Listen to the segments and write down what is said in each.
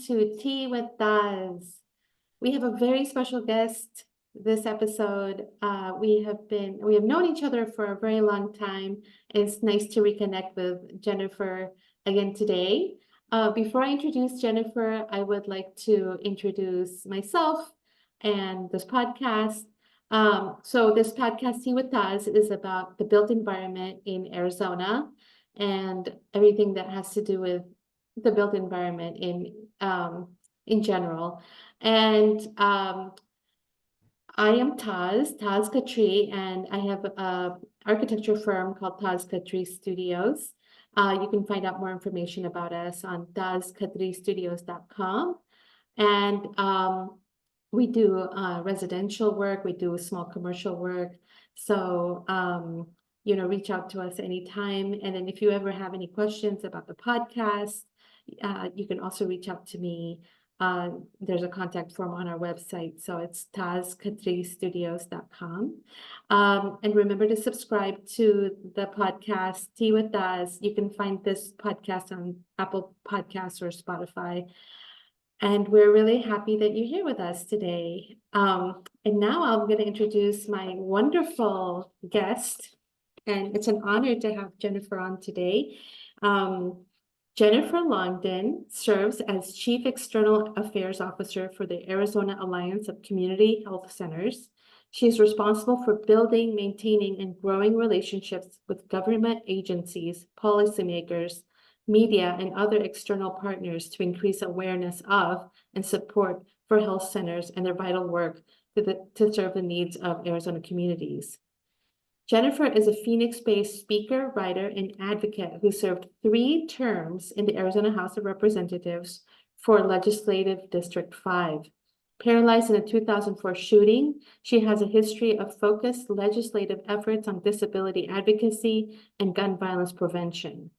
to Tea with Daz. We have a very special guest this episode. We have known each other for a very long time. It's nice to reconnect with Jennifer again today. Before I introduce Jennifer, I would like to introduce myself and this podcast. So this podcast, Tea with Daz, is about the built environment in Arizona and everything that has to do with the built environment in general. And I am Taz Khatri, and I have a architecture firm called Taz Khatri Studios. You can find out more information about us on tazkhatristudios.com. And we do residential work, we do small commercial work. So reach out to us anytime. And then if you ever have any questions about the podcast, you can also reach out to me. There's a contact form on our website. So it's tazkhatristudios.com. And remember to subscribe to the podcast Tea with Daz. You can find this podcast on Apple Podcasts or Spotify. And we're really happy that you're here with us today. And now I'm going to introduce my wonderful guest. And it's an honor to have Jennifer on today. Jennifer Longdon serves as Chief External Affairs Officer for the Arizona Alliance of Community Health Centers. She is responsible for building, maintaining, and growing relationships with government agencies, policymakers, media, and other external partners to increase awareness of and support for health centers and their vital work to serve the needs of Arizona communities. Jennifer is a Phoenix-based speaker, writer, and advocate who served 3 terms in the Arizona House of Representatives for Legislative District 5. Paralyzed in a 2004 shooting, she has a history of focused legislative efforts on disability advocacy and gun violence prevention.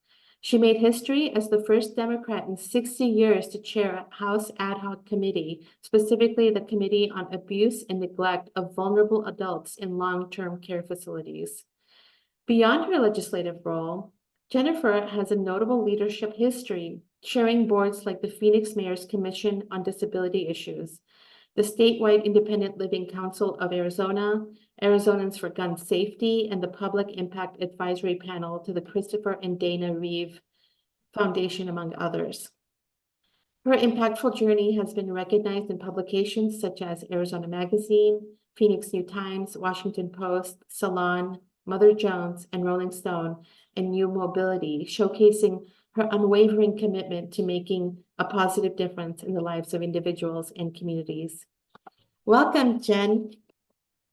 She made history as the first Democrat in 60 years to chair a House ad hoc committee, specifically the Committee on Abuse and Neglect of Vulnerable Adults in Long-Term Care Facilities. Beyond her legislative role, Jennifer has a notable leadership history, chairing boards like the Phoenix Mayor's Commission on Disability Issues, the statewide Independent Living Council of Arizona, Arizonans for Gun Safety, and the Public Impact Advisory Panel to the Christopher and Dana Reeve Foundation, among others. Her impactful journey has been recognized in publications such as Arizona Magazine, Phoenix New Times, Washington Post, Salon, Mother Jones, and Rolling Stone, and New Mobility, showcasing her unwavering commitment to making a positive difference in the lives of individuals and communities. Welcome, Jen.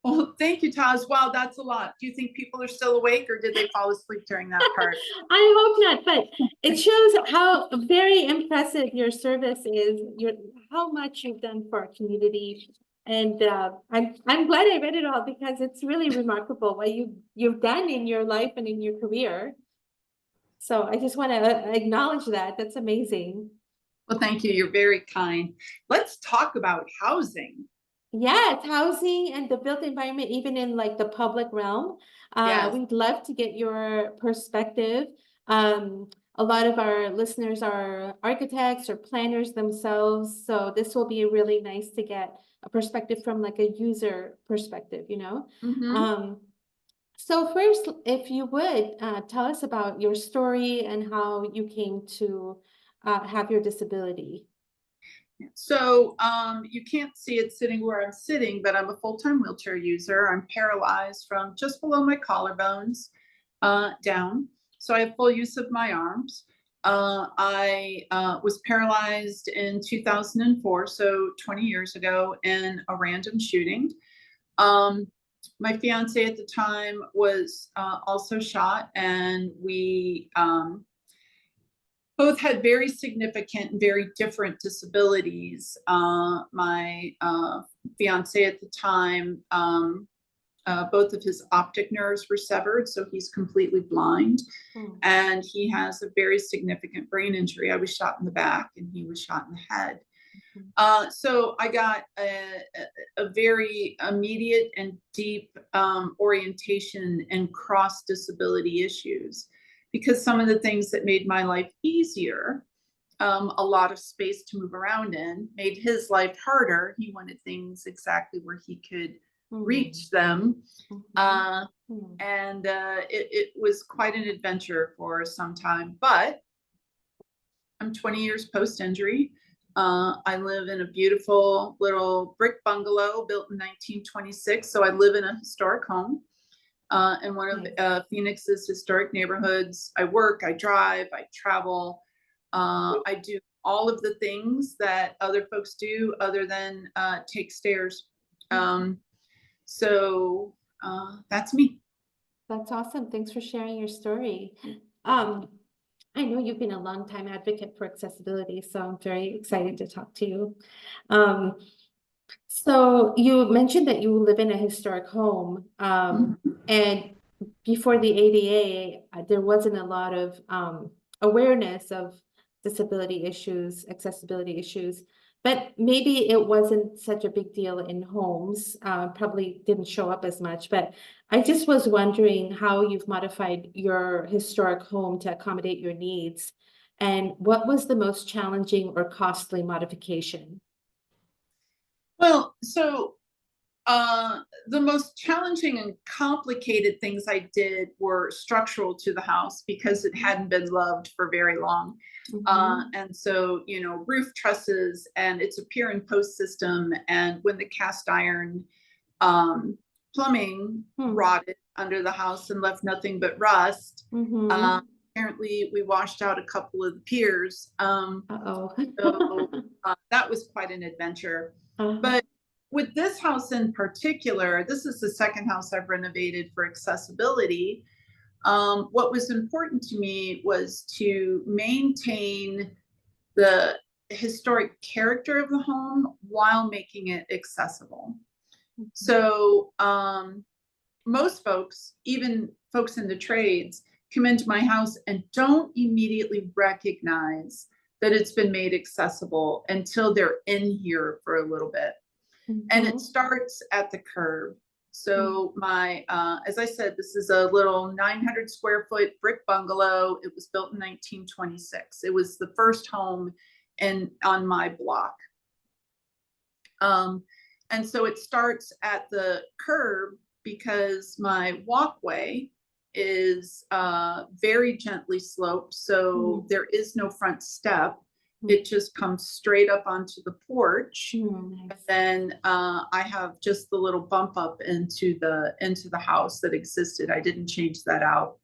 Well, thank you, Taz. Wow, that's a lot. Do you think people are still awake, or did they fall asleep during that part? I hope not, but it shows how very impressive your service is, how much you've done for our community. And I'm glad I read it all, because it's really remarkable what you've done in your life and in your career. So I just want to acknowledge that. That's amazing. Well, thank you. You're very kind. Let's talk about housing. Yeah, it's housing and the built environment, even in like the public realm. Yes. We'd love to get your perspective. A lot of our listeners are architects or planners themselves, so this will be really nice to get a perspective from like a user perspective, So first, if you would tell us about your story and how you came to have your disability. So you can't see it sitting where I'm sitting, but I'm a full-time wheelchair user. I'm paralyzed from just below my collarbones down. So I have full use of my arms. I was paralyzed in 2004, so 20 years ago, in a random shooting. My fiance at the time was also shot, and we both had very significant and very different disabilities. My fiance at the time, both of his optic nerves were severed, so he's completely blind. And he has a very significant brain injury. I was shot in the back and he was shot in the head. So I got a very immediate and deep orientation in cross disability issues, because some of the things that made my life easier a lot of space to move around in, made his life harder. He wanted things exactly where he could reach them. And it was quite an adventure for some time, but I'm 20 years post-injury. I live in a beautiful little brick bungalow built in 1926. So I live in a historic home in one of Phoenix's historic neighborhoods. I work, I drive, I travel. I do all of the things that other folks do other than take stairs. So that's me. That's awesome. Thanks for sharing your story. I know you've been a longtime advocate for accessibility, so I'm very excited to talk to you. So you mentioned that you live in a historic home, and before the ADA, there wasn't a lot of awareness of disability issues, accessibility issues, but maybe it wasn't such a big deal in homes, probably didn't show up as much, but I just was wondering how you've modified your historic home to accommodate your needs, and what was the most challenging or costly modification? Well, so the most challenging and complicated things I did were structural to the house because it hadn't been loved for very long. And so, you know, roof trusses and its a pier and post system. And when the cast iron plumbing rotted under the house and left nothing but rust, apparently we washed out a couple of the piers. So that was quite an adventure. But with this house in particular, this is the second house I've renovated for accessibility. What was important to me was to maintain the historic character of the home while making it accessible. So most folks, even folks in the trades, come into my house and don't immediately recognize that it's been made accessible until they're in here for a little bit. And it starts at the curb. So my, as I said, this is a little 900 square foot brick bungalow. It was built in 1926. It was the first home on my block. And so it starts at the curb because my walkway is very gently sloped. So there is no front step. It just comes straight up onto the porch. And then I have just the little bump up into the house that existed. I didn't change that out.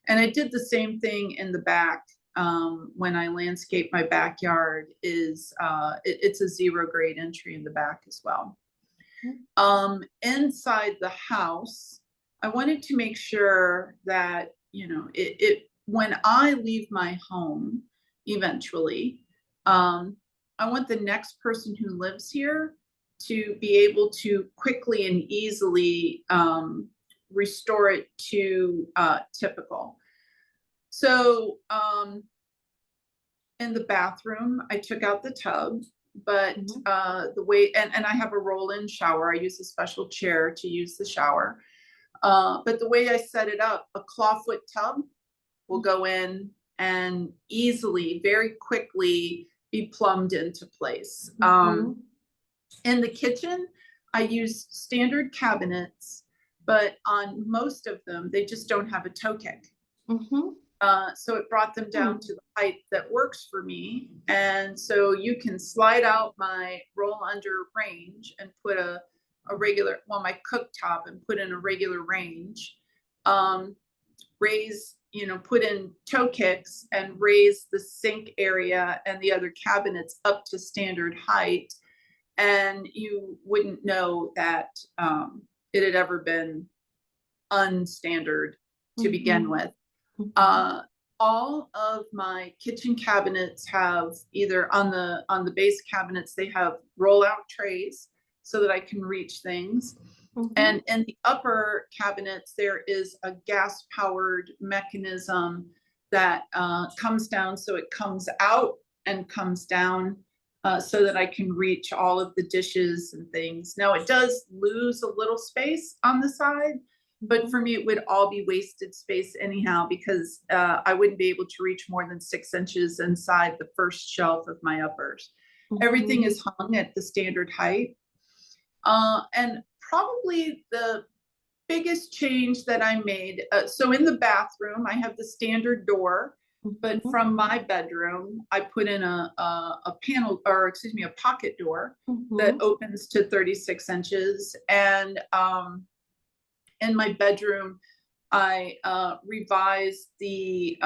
And I did the same thing in the back. When I landscape my backyard, it's a 0 grade entry in the back as well. Inside the house, I wanted to make sure that, you know, when I leave my home, eventually, I want the next person who lives here to be able to quickly and easily restore it to typical. So in the bathroom, I took out the tub, but the way, and I have a roll-in shower. I use a special chair to use the shower. But the way I set it up, a clawfoot tub will go in and easily, very quickly be plumbed into place. In the kitchen, I use standard cabinets, but on most of them, they just don't have a toe kick. So it brought them down to the height that works for me. And so you can slide out my roll under range and put a regular, well, my cooktop and put in a regular range, raise, you know, put in toe kicks and raise the sink area and the other cabinets up to standard height. And you wouldn't know that it had ever been unstandard to begin with. All of my kitchen cabinets have either on the base cabinets, they have rollout trays so that I can reach things. And in the upper cabinets, there is a gas powered mechanism that comes down. So it comes out and comes down so that I can reach all of the dishes and things. Now it does lose a little space on the side, But for me, it would all be wasted space anyhow, because I wouldn't be able to reach more than 6 inches inside the first shelf of my uppers. Everything is hung at the standard height. And probably the biggest change that I made, so in the bathroom, I have the standard door, but from my bedroom, I put in a panel, or excuse me, a pocket door that opens to 36 inches. And in my bedroom, I revised the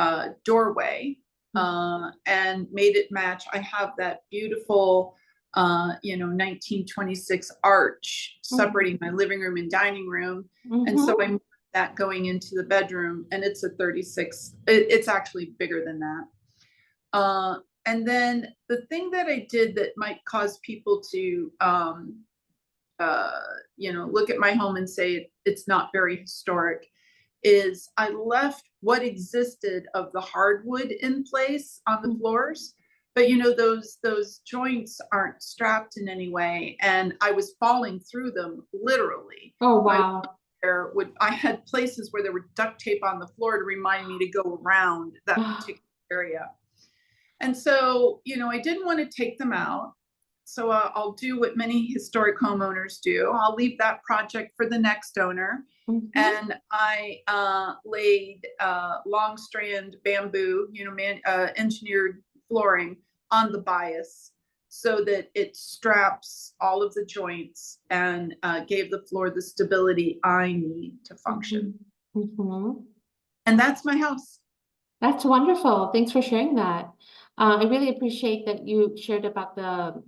doorway and made it match. I have that beautiful 1926 arch separating my living room and dining room. And so I moved that going into the bedroom, and it's a 36, it's actually bigger than that. And then the thing that I did that might cause people to look at my home and say it's not very historic, is I left what existed of the hardwood in place on the floors. But those joints aren't strapped in any way, and I was falling through them literally. Oh, wow. I had places where there were duct tape on the floor to remind me to go around that particular area. And so, I didn't want to take them out. So I'll do what many historic homeowners do. I'll leave that project for the next owner. And I laid long strand bamboo, engineered flooring on the bias, so that it straps all of the joints and gave the floor the stability I need to function. And that's my house. That's wonderful. Thanks for sharing that. I really appreciate that you shared about the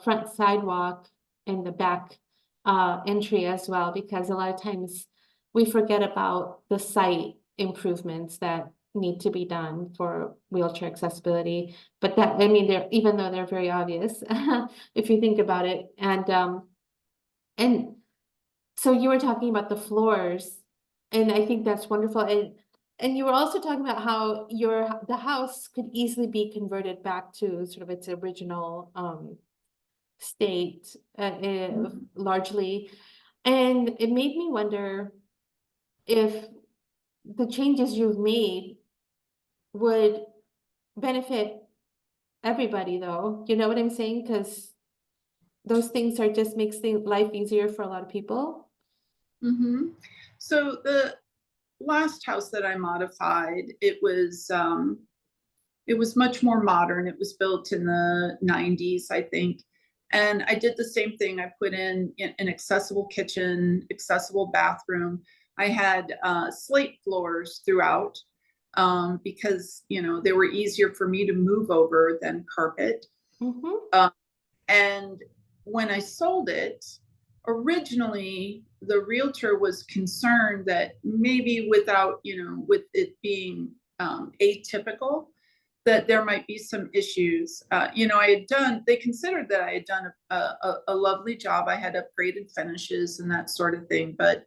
front sidewalk and the back entry as well, because a lot of times we forget about the site improvements that need to be done for wheelchair accessibility. But even though they're very obvious, if you think about it. And so you were talking about the floors, and I think that's wonderful. And you were also talking about how the house could easily be converted back to sort of its original state, largely. And it made me wonder if the changes you've made would benefit everybody, though. You know what I'm saying? Because those things just makes life easier for a lot of people. So the last house that I modified, it was much more modern. It was built in the 90s, I think. And I did the same thing. I put in an accessible kitchen, accessible bathroom. I had slate floors throughout because, they were easier for me to move over than carpet. And when I sold it, originally, the realtor was concerned that maybe without, with it being atypical, that there might be some issues. They considered that I had done a lovely job. I had upgraded finishes and that sort of thing. But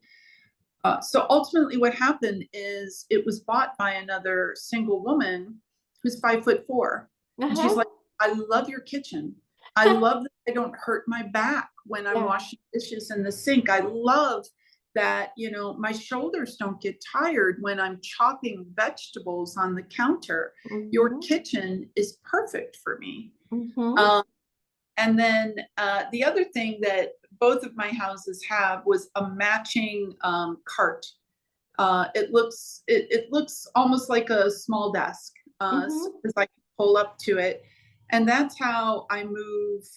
so ultimately what happened is it was bought by another single woman who's 5'4". And she's like, I love your kitchen. I love that I don't hurt my back when I'm washing dishes in the sink. I love that, my shoulders don't get tired when I'm chopping vegetables on the counter. Your kitchen is perfect for me. And then the other thing that both of my houses have was a matching cart. It looks almost like a small desk, because I can pull up to it. And that's how I move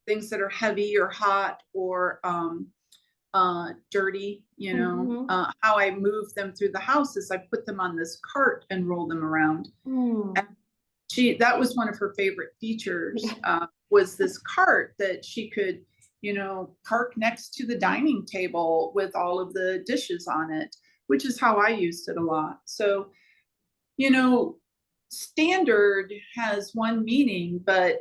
things that are heavy or hot or dirty, how I move them through the house is I put them on this cart and roll them around. And that was one of her favorite features, was this cart that she could, park next to the dining table with all of the dishes on it, which is how I used it a lot. So, standard has one meaning, but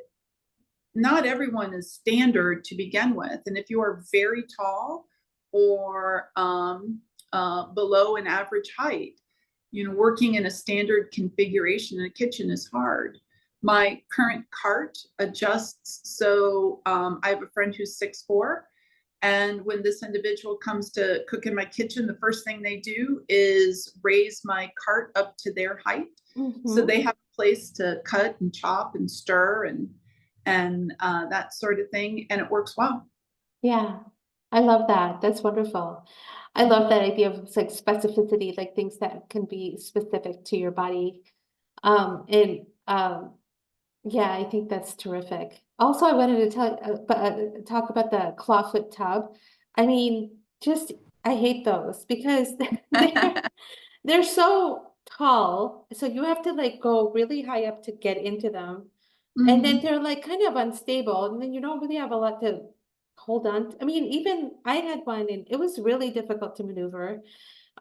not everyone is standard to begin with. And if you are very tall or below an average height, working in a standard configuration in a kitchen is hard. My current cart adjusts. So I have a friend who's 6'4", And when this individual comes to cook in my kitchen, the first thing they do is raise my cart up to their height. So Mhm. they have a place to cut and chop and stir and that sort of thing. And it works well. Yeah, I love that. That's wonderful. I love that idea of like specificity, like things that can be specific to your body. And yeah, I think that's terrific. Also, I wanted to talk about the clawfoot tub. I mean, just I hate those because they're they're so tall, so you have to like go really high up to get into them. And then Mhm. they're like kind of unstable, and then you don't really have a lot to hold on. I mean, even I had one and it was really difficult to maneuver.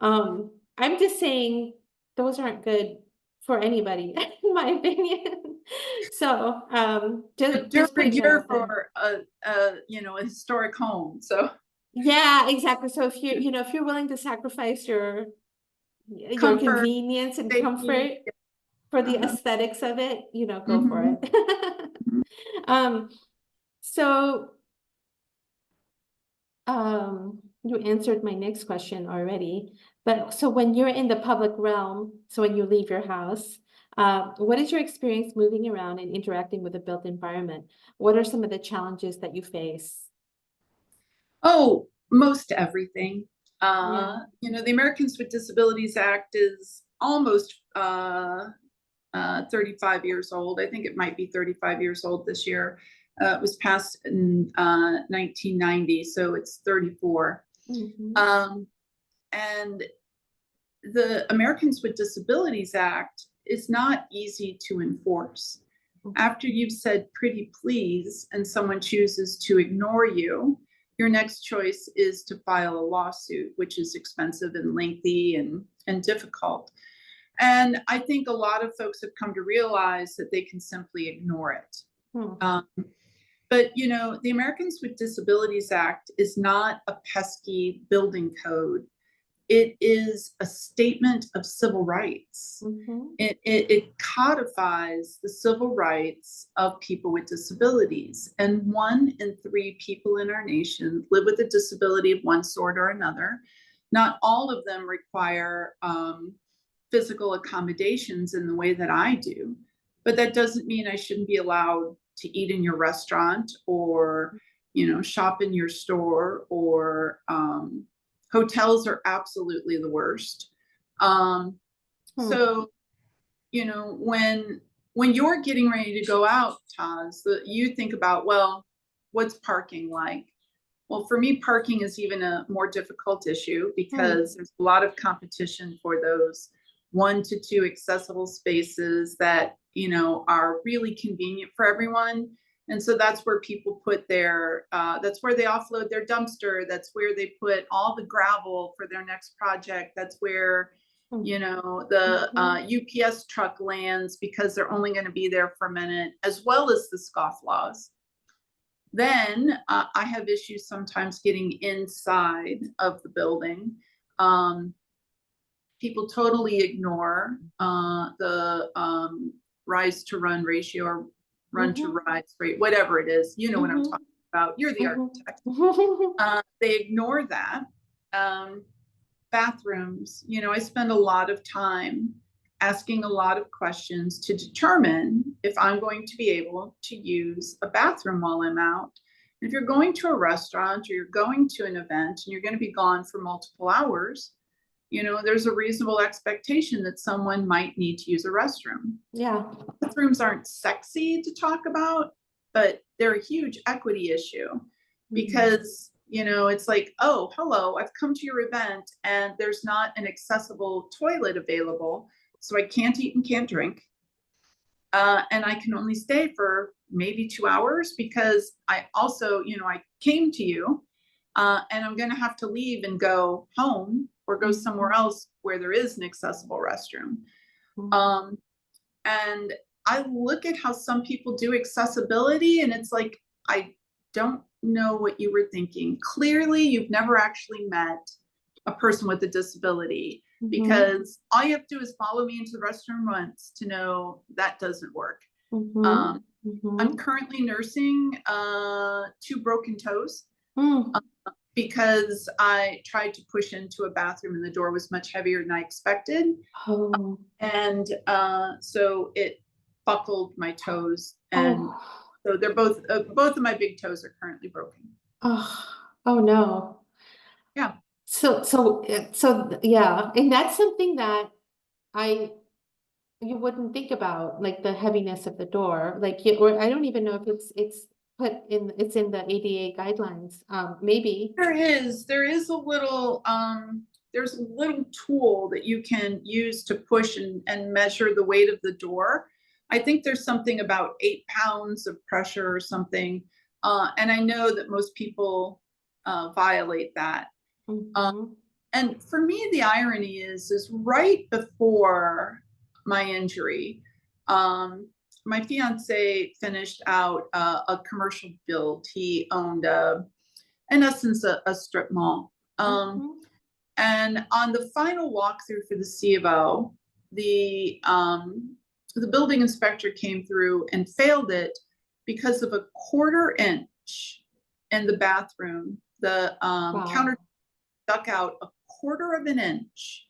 I'm just saying those aren't good for anybody, in my opinion. So, But just putting that you're out there. for a historic home. So Yeah, exactly. So if if you're willing to sacrifice your comfort, convenience and safety. comfort for the Uh-huh. aesthetics of it, go for Mhm. it. Mhm. Um, so you answered my next question already. But so when you're in the public realm, so when you leave your house, what is your experience moving around and interacting with the built environment? What are some of the challenges that you face? Oh, most everything. Yeah. The Americans with Disabilities Act is almost 35 years old. I think it might be 35 years old this year. It was passed in 1990, so it's 34. Hmm. Um, and the Americans with Disabilities Act is not easy to enforce. After you've said pretty please and someone chooses to ignore you, your next choice is to file a lawsuit, which is expensive and lengthy and difficult. And I think a lot of folks have come to realize that they can simply ignore it. Hmm. Um, but the Americans with Disabilities Act is not a pesky building code. It is a statement of civil rights. Hmm. It codifies the civil rights of people with disabilities. And 1 in 3 people in our nation live with a disability of one sort or another. Not all of them require physical accommodations in the way that I do, but that doesn't mean I shouldn't be allowed to eat in your restaurant or shop in your store or hotels are absolutely the worst. Um, Hmm. so, when you're getting ready to go out, Taz, you think about, well, what's parking like? Well, for me, parking is even a more difficult issue Hmm. because there's a lot of competition for those 1 to 2 accessible spaces that, are really convenient for everyone. And so that's where people put that's where they offload their dumpster. That's where they put all the gravel for their next project. That's where, Hmm. the Hmm. UPS truck lands because they're only going to be there for a minute, as well as the scofflaws. Then I have issues sometimes getting inside of the building. Um, People totally ignore the rise to run ratio or run to Hmm. rise rate, whatever it is. You know what I'm Hmm. talking about. You're the architect. Hmm. They ignore that. Um, Bathrooms, I spend a lot of time asking a lot of questions to determine if I'm going to be able to use a bathroom while I'm out. If you're going to a restaurant or you're going to an event and you're going to be gone for multiple hours, there's a reasonable expectation that someone might need to use a restroom. Yeah. Bathrooms aren't sexy to talk about, but they're a huge equity issue Hmm. because it's like, oh, hello, I've come to your event and there's not an accessible toilet available, so I can't eat and can't drink, and I can only stay for maybe 2 hours because I also, I came to you, and I'm going to have to leave and go home or go somewhere Hmm. else where there is an accessible restroom. Hmm. Um, and I look at how some people do accessibility and it's like, I don't know what you were thinking. Clearly, you've never actually met a person with a disability Hmm. because all you have to do is follow me into the restroom once to know that doesn't work. Hmm. Um, I'm Hmm. currently nursing 2 broken toes. Hmm. because I tried to push into a bathroom and the door was much heavier than I expected. Oh, And so it buckled my toes. And oh, so they're both of my big toes are currently broken. oh, oh no. Yeah. So yeah, and that's something that I you wouldn't think about, like the heaviness of the door, like or I don't even know if it's put in it's in the ADA guidelines. Maybe. There is a little there's a little tool that you can use to push and measure the weight of the door. I think there's something about 8 pounds of pressure or something. And I know that most people violate that. Mhm. And for me, the irony is right before my injury, my fiance finished out a commercial build. He owned in essence, a strip mall. Mhm. And on the final walkthrough for the C of O, the building inspector came through and failed it because of a 1/4 inch in the bathroom. The counter Wow. stuck out a 1/4 of an inch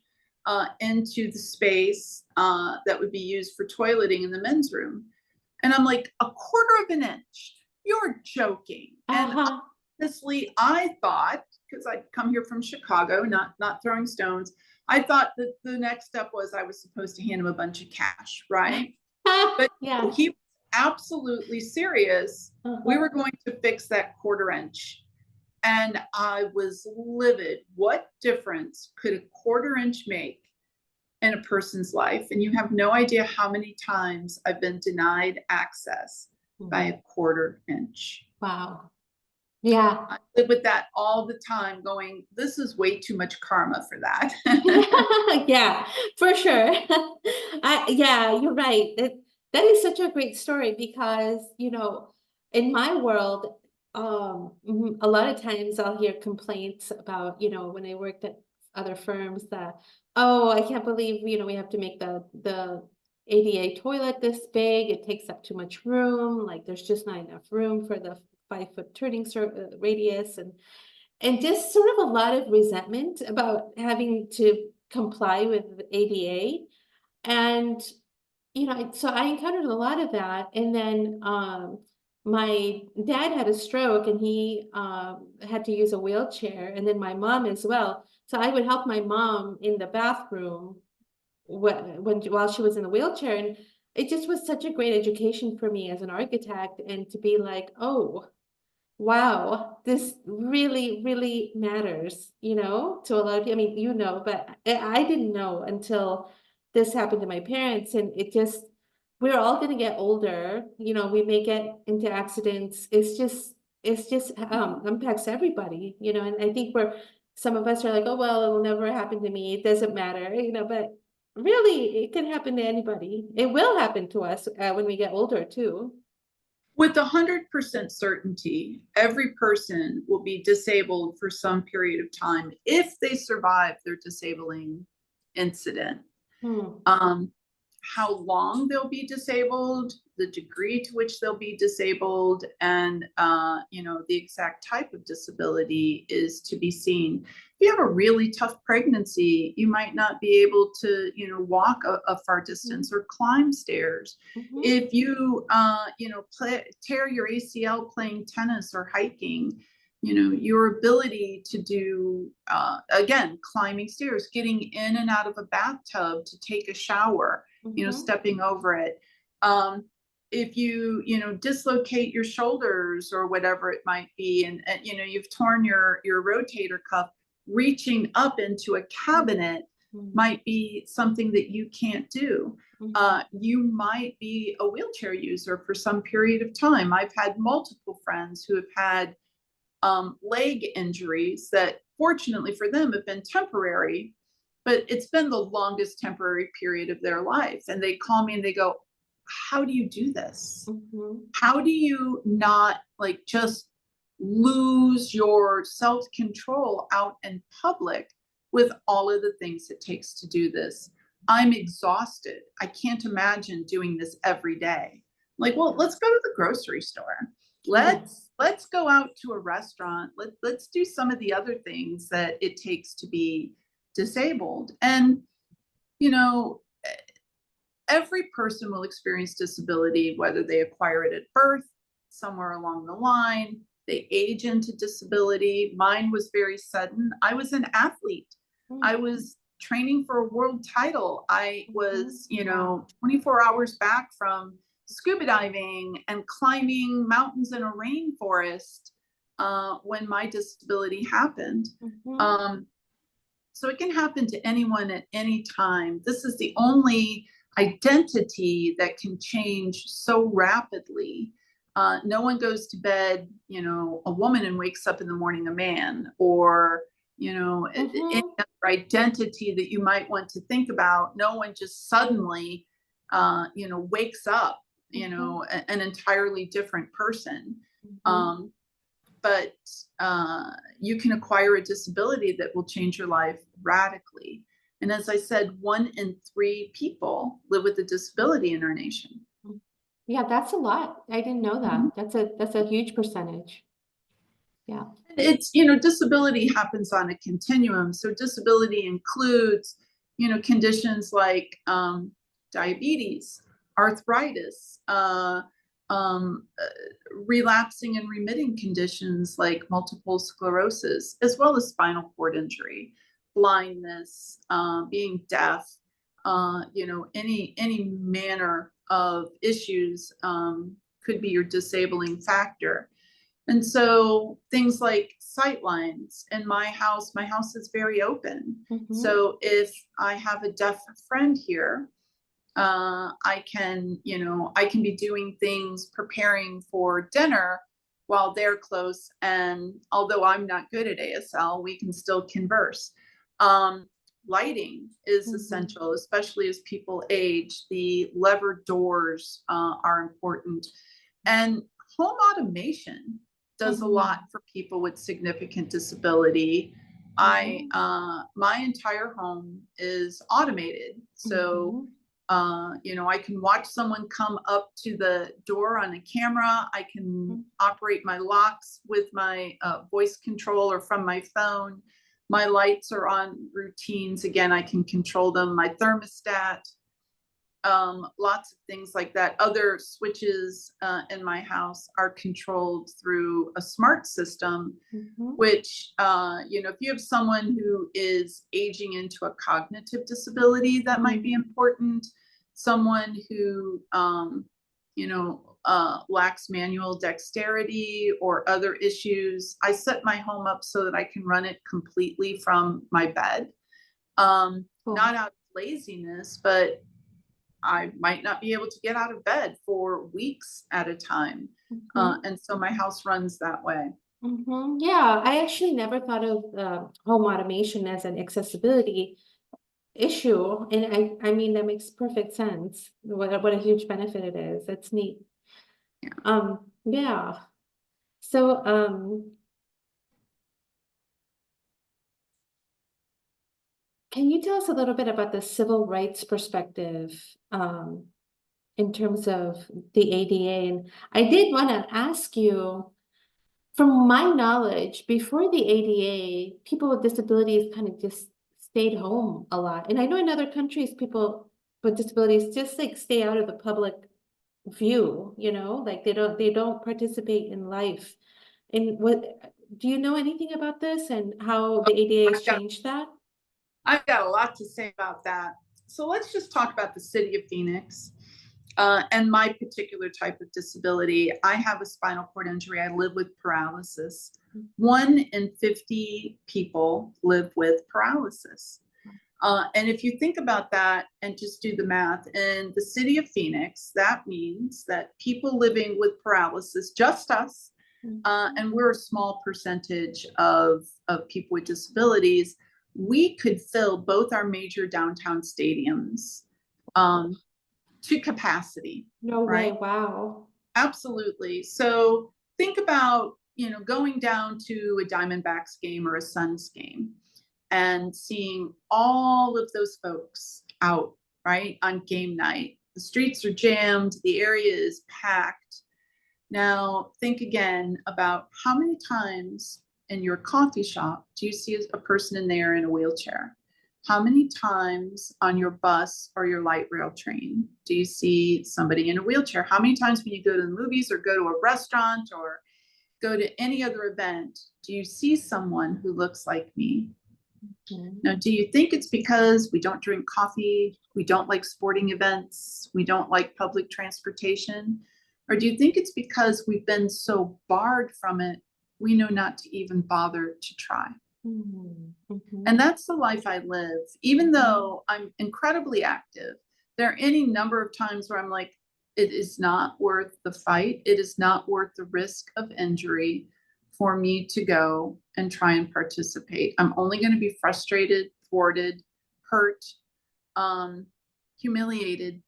into the space that would be used for toileting in the men's room. And I'm like, a 1/4 of an inch? You're joking. And Uh-huh. honestly, I thought, because I'd come here from Chicago, not throwing stones, I thought that the next step was I was supposed to hand him a bunch of cash, right? But Yeah. he was absolutely serious. We Uh-huh. were going to fix that 1/4 inch. And I was livid. What difference could a 1/4 inch make in a person's life? And you have no idea how many times I've been denied access by a 1/4 inch. Wow. Yeah. I live with that all the time going, this is way too much karma for that. Yeah, for sure. Yeah, you're right. That is such a great story because, in my world, a lot of times I'll hear complaints about, when I worked at other firms that, oh, I can't believe, we have to make the ADA toilet this big. It takes up too much room. Like there's just not enough room for the 5 foot turning radius and just sort of a lot of resentment about having to comply with ADA. And, so I encountered a lot of that. And then my dad had a stroke and he had to use a wheelchair, and then my mom as well. So I would help my mom in the bathroom while she was in the wheelchair. And it just was such a great education for me as an architect, and to be like, oh, wow, this really, really matters, to a lot of people. I mean, but I didn't know until this happened to my parents. And we're all going to get older. We may get into accidents. It's just impacts everybody, and I think some of us are like, oh, well, it will never happen to me. It doesn't matter, but really, it can happen to anybody. It will happen to us when we get older too. With 100% certainty, every person will be disabled for some period of time if they survive their disabling incident. Hmm. How long they'll be disabled, the degree to which they'll be disabled, and the exact type of disability is to be seen. If you have a really tough pregnancy, you might not be able to walk a far distance or climb stairs. Mhm. If you tear your ACL playing tennis or hiking, your ability to do again, climbing stairs, getting in and out of a bathtub to take a shower, Mhm. stepping over it. If you dislocate your shoulders or whatever it might be, and you've torn your rotator cuff, reaching up into a cabinet Mhm. might be something that you can't do. Mhm. You might be a wheelchair user for some period of time. I've had multiple friends who have had leg injuries that fortunately for them have been temporary, but it's been the longest temporary period of their life. And they call me and they go, how do you do this? Mhm. How do you not like just lose your self-control out in public with all of the things it takes to do this? I'm exhausted. I can't imagine doing this every day. Like, well, Yeah. let's go to the grocery store. let's go out to a restaurant. Let's do some of the other things that it takes to be disabled. And, you know, every person will experience disability, whether they acquire it at birth, somewhere along the line, they age into disability. Mine was very sudden. I was an athlete. I was training for a world title. I was, 24 hours back from scuba diving and climbing mountains in a rainforest when my disability happened. So it can happen to anyone at any time. This is the only identity that can change so rapidly. No one goes to bed, a woman, and wakes up in the morning a man, or any other identity that you might want to think about. No one just suddenly wakes up an entirely different person. But you can acquire a disability that will change your life radically. And as I said, 1 in 3 people live with a disability in our nation. Yeah, that's a lot. I didn't know that. That's a huge percentage. Yeah. It's, disability happens on a continuum. So disability includes, conditions like diabetes, arthritis, relapsing and remitting conditions like multiple sclerosis, as well as spinal cord injury, blindness, being deaf, any manner of issues could be your disabling factor. And so things like sight lines in my house is very open. So if I have a deaf friend here, I can be doing things, preparing for dinner while they're close. And although I'm not good at ASL, we can still converse. Lighting is essential, especially as people age. The lever doors are important. And home automation does a lot for people with significant disability. My entire home is automated. So I can watch someone come up to the door on a camera. I can operate my locks with my voice control or from my phone. My lights are on routines. Again, I can control them. My thermostat, lots of things like that. Other switches in my house are controlled through a smart system, which, if you have someone who is aging into a cognitive disability, that might be important. Someone who, lacks manual dexterity or other issues, I set my home up so that I can run it completely from my bed. Not out of laziness, but I might not be able to get out of bed for weeks at a time. And so my house runs that way. Yeah, I actually never thought of home automation as an accessibility issue. And I mean, that makes perfect sense. What a huge benefit it is. That's neat. Yeah. So, can you tell us a little bit about the civil rights perspective in terms of the ADA? And I did want to ask you, from my knowledge, before the ADA, people with disabilities kind of just stayed home a lot. And I know in other countries, people with disabilities just like stay out of the public view, like they don't participate in life. And do you know anything about this and how the ADA has changed that? I've got a lot to say about that. So let's just talk about the city of Phoenix and my particular type of disability. I have a spinal cord injury. I live with paralysis. 1 in 50 people live with paralysis. And if you think about that and just do the math, in the city of Phoenix, that means that people living with paralysis, just us, and we're a small percentage of people with disabilities, we could fill both our major downtown stadiums to capacity. No right? way, wow. Absolutely. So think about, going down to a Diamondbacks game or a Suns game and seeing all of those folks out, right, on game night. The streets are jammed, the area is packed. Now, think again about how many times in your coffee shop do you see a person in there in a wheelchair? How many times on your bus or your light rail train do you see somebody in a wheelchair? How many times when you go to the movies or go to a restaurant or go to any other event, do you see someone who looks like me? Now, do you think it's because we don't drink coffee, we don't like sporting events, we don't like public transportation? Or do you think it's because we've been so barred from it, we know not to even bother to try? And that's the life I live. Even though I'm incredibly active, there are any number of times where I'm like, it is not worth the fight. It is not worth the risk of injury for me to go and try and participate. I'm only going to be frustrated, thwarted, hurt, humiliated.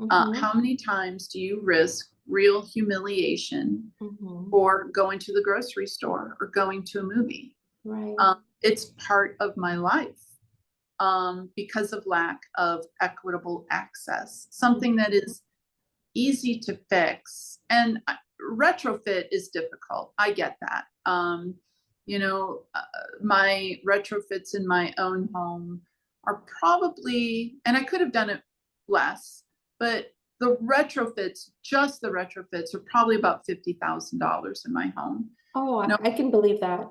How many times do you risk real humiliation or going to the grocery store or going to a movie? Right. It's part of my life because of lack of equitable access, something that is easy to fix. And retrofit is difficult. I get that. My retrofits in my own home are probably, and I could have done it less, but just the retrofits are probably about $50,000 in my home. Oh, I can believe that.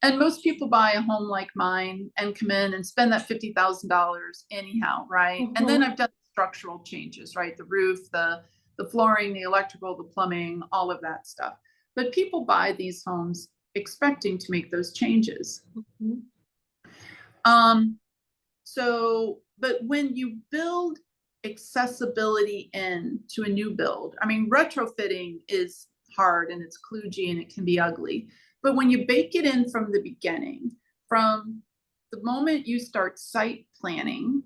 And most people buy a home like mine and come in and spend that $50,000 anyhow, right? And then I've done structural changes, right? The roof, the flooring, the electrical, the plumbing, all of that stuff. But people buy these homes expecting to make those changes. But when you build accessibility into a new build, I mean, retrofitting is hard and it's kludgy and it can be ugly. But when you bake it in from the beginning, from the moment you start site planning,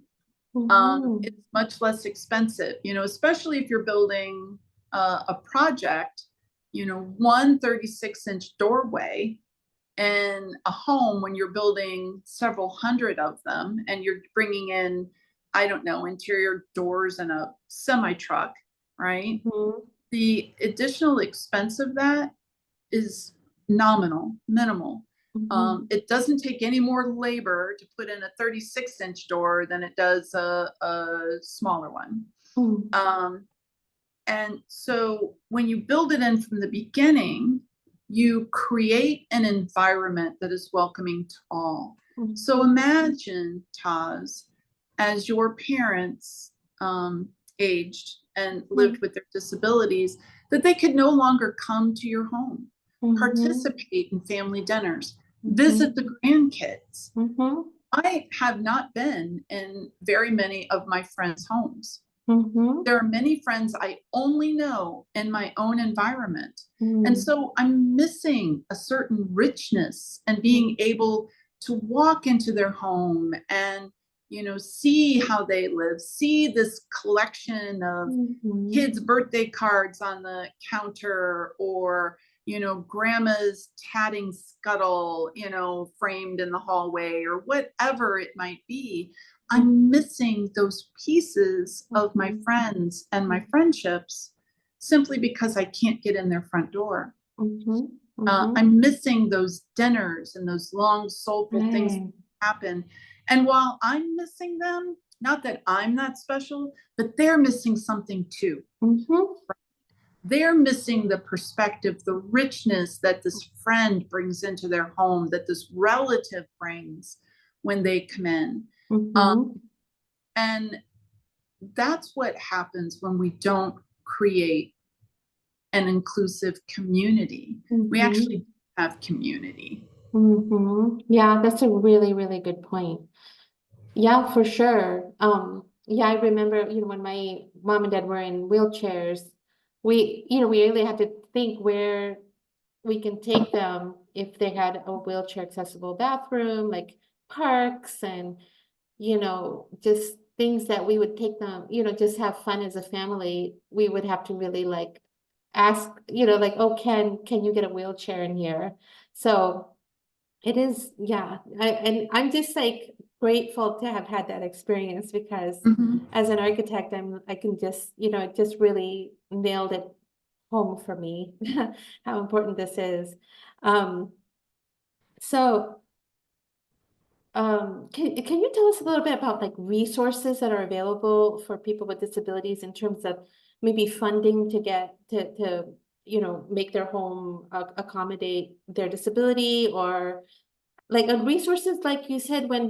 it's much less expensive, especially if you're building a project, one 36-inch doorway in a home when you're building several hundred of them and you're bringing in, I don't know, interior doors and a semi-truck, right? The additional expense of that is minimal. It doesn't take any more labor to put in a 36-inch door than it does a smaller one. And so when you build it in from the beginning, you create an environment that is welcoming to all. So imagine, Taz, as your parents aged and lived with their disabilities, that they could no longer come to your home, participate in family dinners, visit the grandkids. I have not been in very many of my friends' homes. There are many friends I only know in my own environment. And so I'm missing a certain richness and being able to walk into their home and, see how they live, see this collection of kids' birthday cards on the counter or, grandma's tatting scuttle, framed in the hallway or whatever it might be. I'm missing those pieces of my friends and my friendships simply because I can't get in their front door. I'm missing those dinners and those long, soulful things that happen. And while I'm missing them, not that I'm not special, but they're missing something too. They're missing the perspective, the richness that this friend brings into their home, that this relative brings when they come in. And that's what happens when we don't create an inclusive community. We actually have community. Yeah, that's a really, really good point. Yeah, for sure. Yeah, I remember, when my mom and dad were in wheelchairs, we really had to think where we can take them if they had a wheelchair accessible bathroom, like parks and, just things that we would take them, just have fun as a family. We would have to really ask, oh, can you get a wheelchair in here? So it is, yeah. And I'm just grateful to have had that experience because Mhm. as an architect, I can just, it just really nailed it home for me, how important this is. Um, so, can you tell us a little bit about like resources that are available for people with disabilities in terms of maybe funding to get to make their home accommodate their disability, or like resources like you said when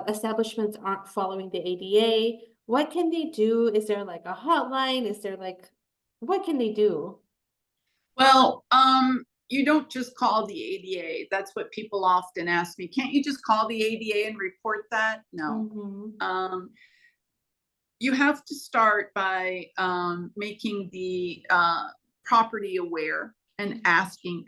establishments aren't following the ADA, what can they do? Is there like a hotline? Is there like what can they do? Well, you don't just call the ADA. That's what people often ask me. Can't you just call the ADA and report that? No. Mm-hmm. You have to start by making the property aware and asking,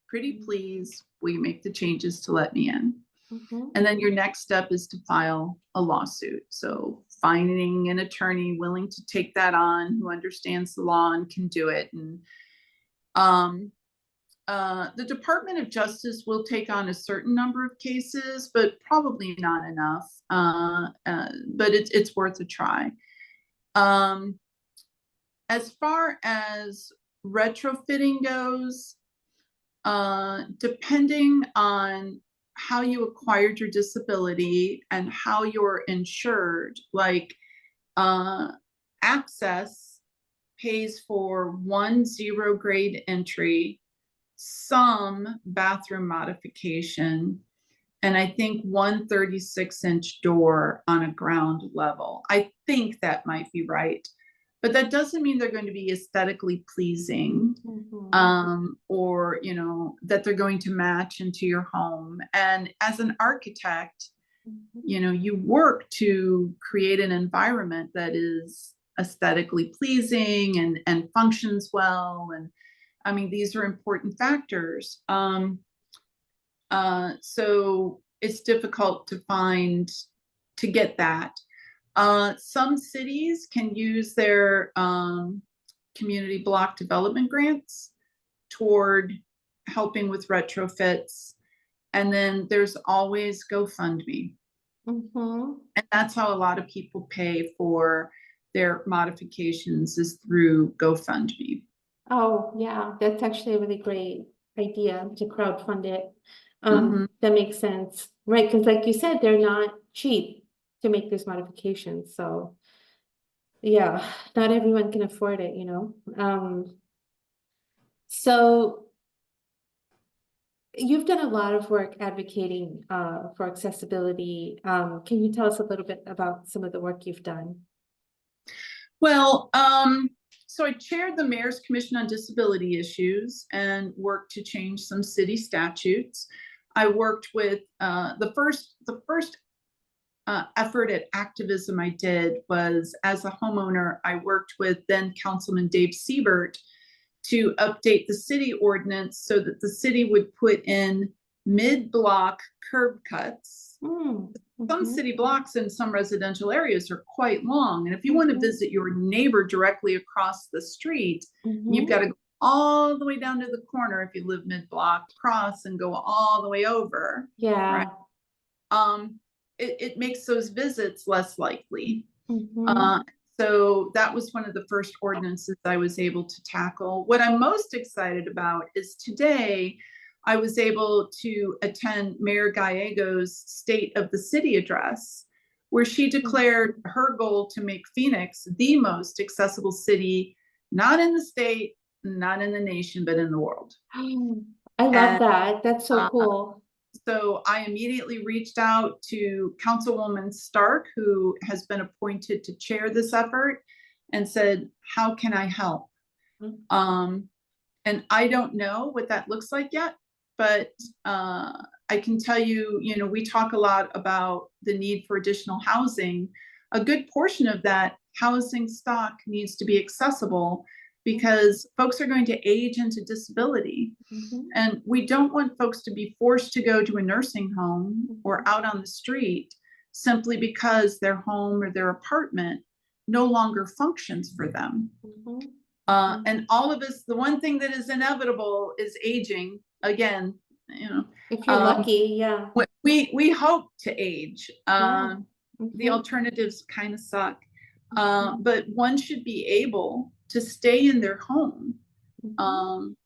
pretty please, will you make the changes to let me in? Mm-hmm. And then your next step is to file a lawsuit. So finding an attorney willing to take that on, who understands the law and can do it. And the Department of Justice will take on a certain number of cases, but probably not enough. But it's worth a try. As far as retrofitting goes, depending on how you acquired your disability and how you're insured, like Access pays for 1 0 grade entry, some bathroom modification, and I think 1 36-inch door on a ground level. I think that might be right, but that doesn't mean they're going to be aesthetically pleasing, or that they're going to match into your home. And as an architect, you work to create an environment that is aesthetically pleasing and functions well. And I mean, these are important factors. So it's difficult to get that. Some cities can use their community block development grants toward helping with retrofits. And then there's always GoFundMe. And that's how a lot of people pay for their modifications, is through GoFundMe. Oh, yeah, that's actually a really great idea to crowdfund it. Mhm. That makes sense, right? Because like you said, they're not cheap to make these modifications. So yeah, not everyone can afford it, So you've done a lot of work advocating for accessibility. Can you tell us a little bit about some of the work you've done? Well, so I chaired the Mayor's Commission on Disability Issues and worked to change some city statutes. I worked with the first effort at activism I did was, as a homeowner, I worked with then Councilman Dave Siebert to update the city ordinance so that the city would put in mid-block curb cuts. Some city blocks in some residential areas are quite long. And if you want to visit your neighbor directly across the street, you've got to go all the way down to the corner if you live mid-block, cross and go all the way over. Yeah. Right. It makes those visits less likely. So that was one of the first ordinances I was able to tackle. What I'm most excited about is today I was able to attend Mayor Gallego's State of the City address, where she declared her goal to make Phoenix the most accessible city, not in the state, not in the nation, but in the world. I love that. That's so cool. So I immediately reached out to Councilwoman Stark, who has been appointed to chair this effort, and said, how can I help? And I don't know what that looks like yet, but I can tell you, we talk a lot about the need for additional housing. A good portion of that housing stock needs to be accessible because folks are going to age into disability. And we don't want folks to be forced to go to a nursing home or out on the street simply because their home or their apartment no longer functions for them. And all of us, the one thing that is inevitable is aging. Again, if you're lucky, yeah. we hope to age. Yeah. The Mhm, alternatives kind of suck. mhm, But one should be able to stay in their home. mhm. Um,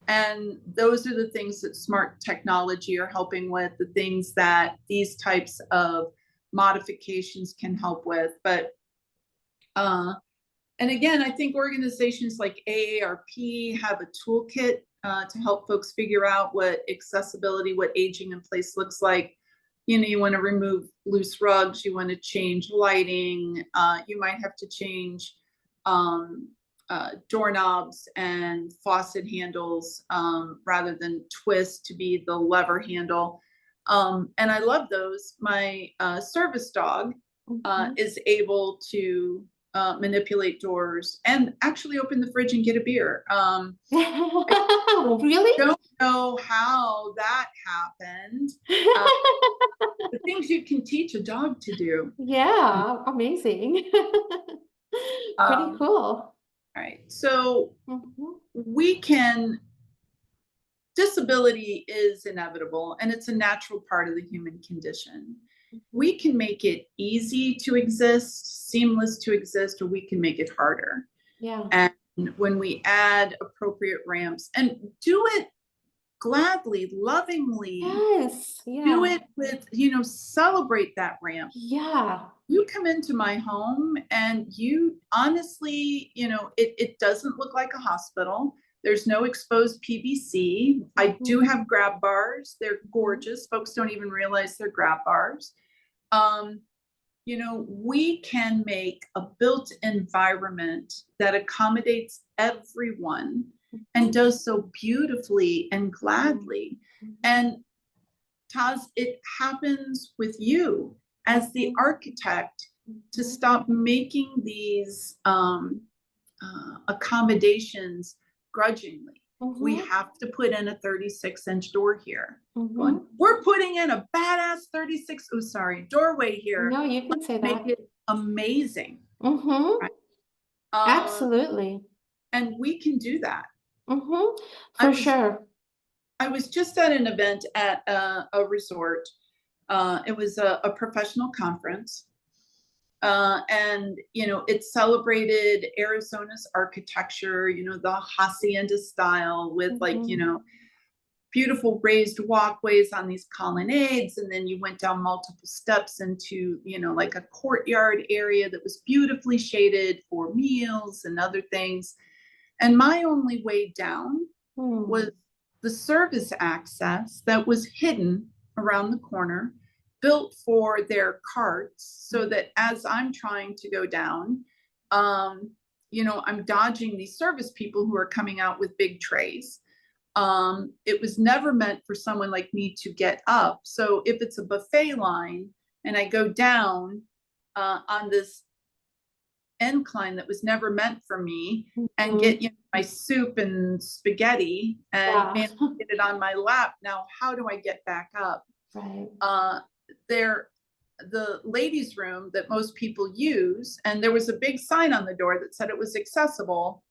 and those are the things that smart technology are helping with, the things that these types of modifications can help with. But uh, and again, I think organizations like AARP have a toolkit to help folks figure out what accessibility, what aging in place looks like. You know, you want to remove loose rugs, you want to change lighting, you might have to change um, doorknobs and faucet handles rather than twist to be the lever handle. And I love those. My service dog Mhm. is able to manipulate doors and actually open the fridge and get a beer. I Really? don't know how that happened. Uh, the things you can teach a dog to do. Yeah, amazing. Pretty Um, cool. all right. So Mhm, we can, disability is inevitable and it's a natural part of the human condition. mhm. We can make it easy to exist, seamless to exist, or we can make it harder. Yeah. And when we add appropriate ramps and do it gladly, lovingly, Yes. do Yeah. it with, you know, celebrate that ramp. Yeah. You come into my home and you honestly, you know, it doesn't look like a hospital. There's no exposed PVC. I do Mhm, have grab bars. They're mhm, gorgeous. Folks don't even realize they're grab bars. Um, you know, we can make a built environment that accommodates everyone and mhm, does so beautifully and mhm, gladly. mhm, And Taz, it happens with you as the mhm, architect to mhm, stop making these accommodations grudgingly. We mhm, have to put in a 36-inch door here. Going, mhm. we're putting in a badass 36, oh, sorry, doorway here. No, you can say Make that. it amazing. Mhm. Right? Uh, Absolutely. and we can do that. Mhm. I For was sure. I was just at an event at a resort. It was a professional conference. And you know, it celebrated Arizona's architecture, you know, the hacienda style with, like, you Mhm, know, beautiful raised walkways on these colonnades, and then you went down multiple steps into, you know, like a courtyard area that was beautifully shaded for meals and other things. And my only way down mm, was the service access that was hidden around the corner, built for their carts, so that as I'm trying to go down, um, you know, I'm dodging these service people who are coming out with big trays. It was never meant for someone like me to get up. So if it's a buffet line and I go down on this incline that was never meant for me and mhm. get, you know, my soup and spaghetti and Yeah. man, get it on my lap. Now, how do I get back up? Right. Uh, there, the ladies' room that most people use, and there was a big sign on the door that said it was accessible.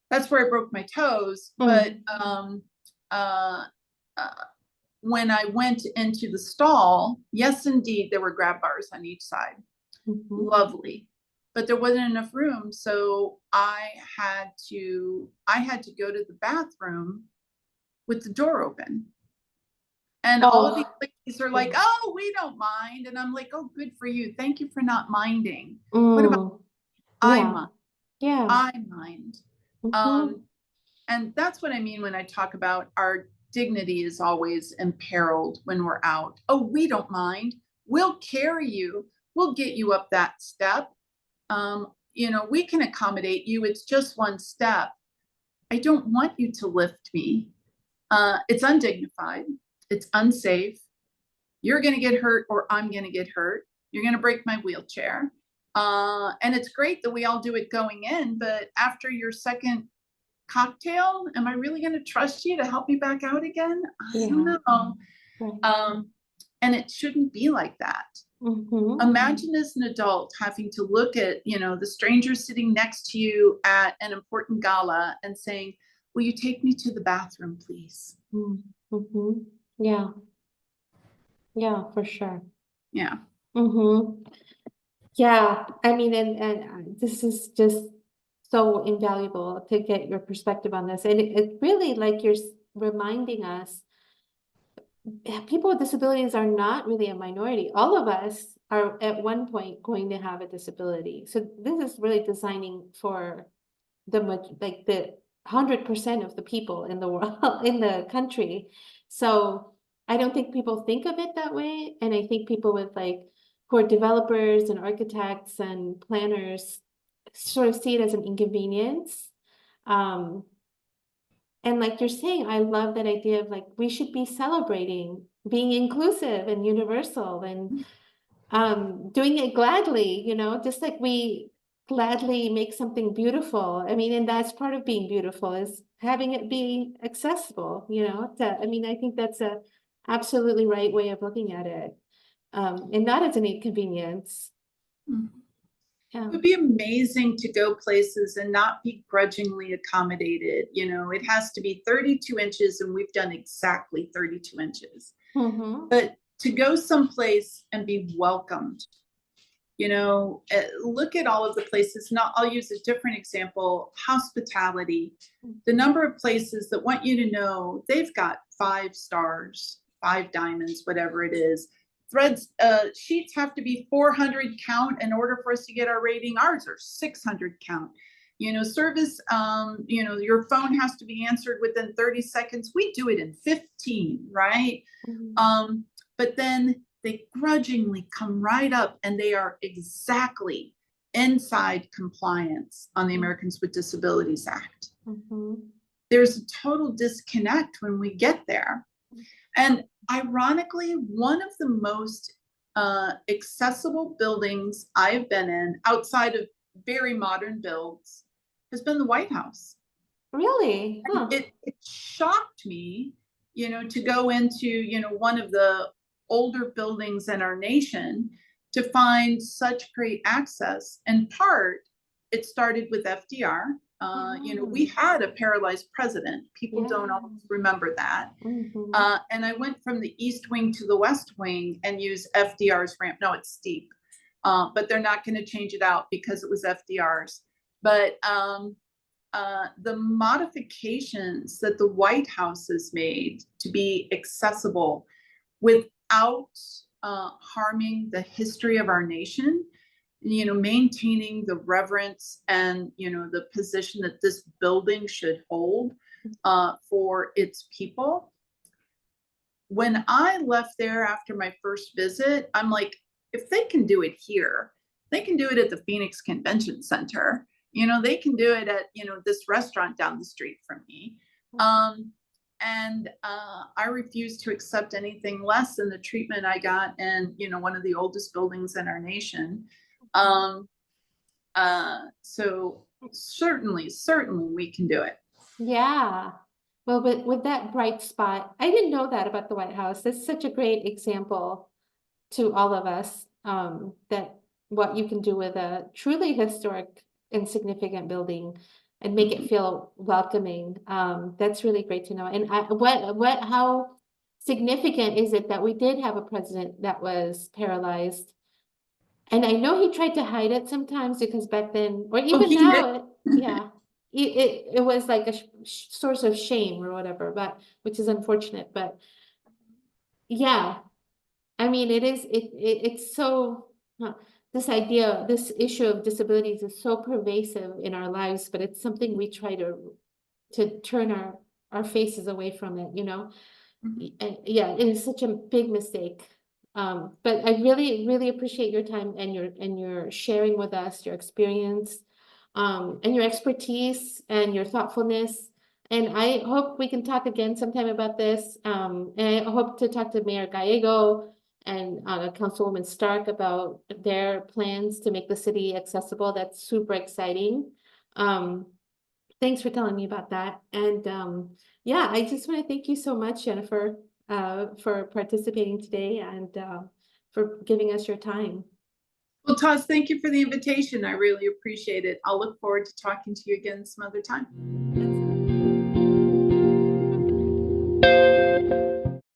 That's where I broke my toes. But Mm, uh, uh, when I went into the stall, yes, indeed, there were grab bars on each side. mhm. Lovely. But there wasn't enough room. So I had to go to the bathroom with the door open. And all of these Oh, ladies are like, yeah. oh, we don't mind. And I'm like, oh, good for you. Thank you for not minding. What about Mm, I yeah. mind? Yeah. I mind. Mhm, Um, and that's what I mean when I talk about our dignity is always imperiled when we're out. Oh, we don't mind. We'll carry you. We'll get you up that step. You know, we can accommodate you. It's just one step. I don't want you to lift me. It's undignified. It's unsafe. You're going to get hurt, or I'm going to get hurt. You're going to break my wheelchair. And it's great that we all do it going in, but after your second cocktail, am I really going to trust you to help me back out again? I don't yeah. know. Right. Um, and it shouldn't be like that. Mhm, Imagine as an adult having to look at, you know, the stranger sitting next to you at an important gala and saying, will you take me to the bathroom, please? mm, mhm. Yeah. Yeah, for sure. Yeah. Mm-hmm. Yeah, I mean, and this is just so invaluable to get your perspective on this. And it really, like you're reminding us, people with disabilities are not really a minority. All of us are at one point going to have a disability. So this is really designing for like the 100% of the people in the world, in the country. So I don't think people think of it that way. And I think people with like, who are developers and architects and planners sort of see it as an inconvenience. Um, and like you're saying, I love that idea of like, we should be celebrating being inclusive and universal and doing it gladly, just like we gladly make something beautiful. I mean, and that's part of being beautiful is having it be accessible, I mean, I think that's a absolutely right way of looking at it. And not as an inconvenience. Mhm. Yeah. It would be amazing to go places and not be grudgingly accommodated. It has to be 32 inches and we've done exactly 32 inches. Mm-hmm. But to go someplace and be welcomed, look at all of the places. Now, I'll use a different example, hospitality. The number of places that want you to know they've got 5 stars, 5 diamonds, whatever it is. Threads, sheets have to be 400 count in order for us to get our rating. Ours are 600 count. Service, your phone has to be answered within 30 seconds. We do it in 15, right? Mm-hmm. But then they grudgingly come right up and they are exactly inside compliance on the Americans with Disabilities Act. Mm-hmm. There's a total disconnect when we get there. And ironically, one of the most accessible buildings I've been in outside of very modern builds has been the White House. Really? Huh. It shocked me, to go into, one of the older buildings in our nation to find such great access. In part, it started with FDR. We had a paralyzed president. People don't always remember that. Mm-hmm. And I went from the East Wing to the West Wing and used FDR's ramp. No, it's steep, but they're not going to change it out because it was FDR's. But the modifications that the White House has made to be accessible without harming the history of our nation, maintaining the reverence and, the position that this building should hold for its people. When I left there after my first visit, I'm like, if they can do it here, they can do it at the Phoenix Convention Center. They can do it at, this restaurant down the street from me. And I refuse to accept anything less than the treatment I got in, one of the oldest buildings in our nation. So certainly we can do it. Yeah. Well, with that bright spot, I didn't know that about the White House. That's such a great example to all of us, that what you can do with a truly historic and significant building and make it feel welcoming. That's really great to know. And how significant is it that we did have a president that was paralyzed? And I know he tried to hide it sometimes because back then, or Oh, even now, yeah, it was like a source of shame or whatever, but which is unfortunate. But yeah, I mean, it's so, this issue of disabilities is so pervasive in our lives, but it's something we try to turn our faces away from it, And yeah, it is such a big mistake. But I really, really appreciate your time and your sharing with us your experience, and your expertise and your thoughtfulness. And I hope we can talk again sometime about this. And I hope to talk to Mayor Gallego and Councilwoman Stark about their plans to make the city accessible. That's super exciting. Um, Thanks for telling me about that. And yeah, I just want to thank you so much, Jennifer, for participating today and for giving us your time. Well, Taz, thank you for the invitation. I really appreciate it. I'll look forward to talking to you again some other time.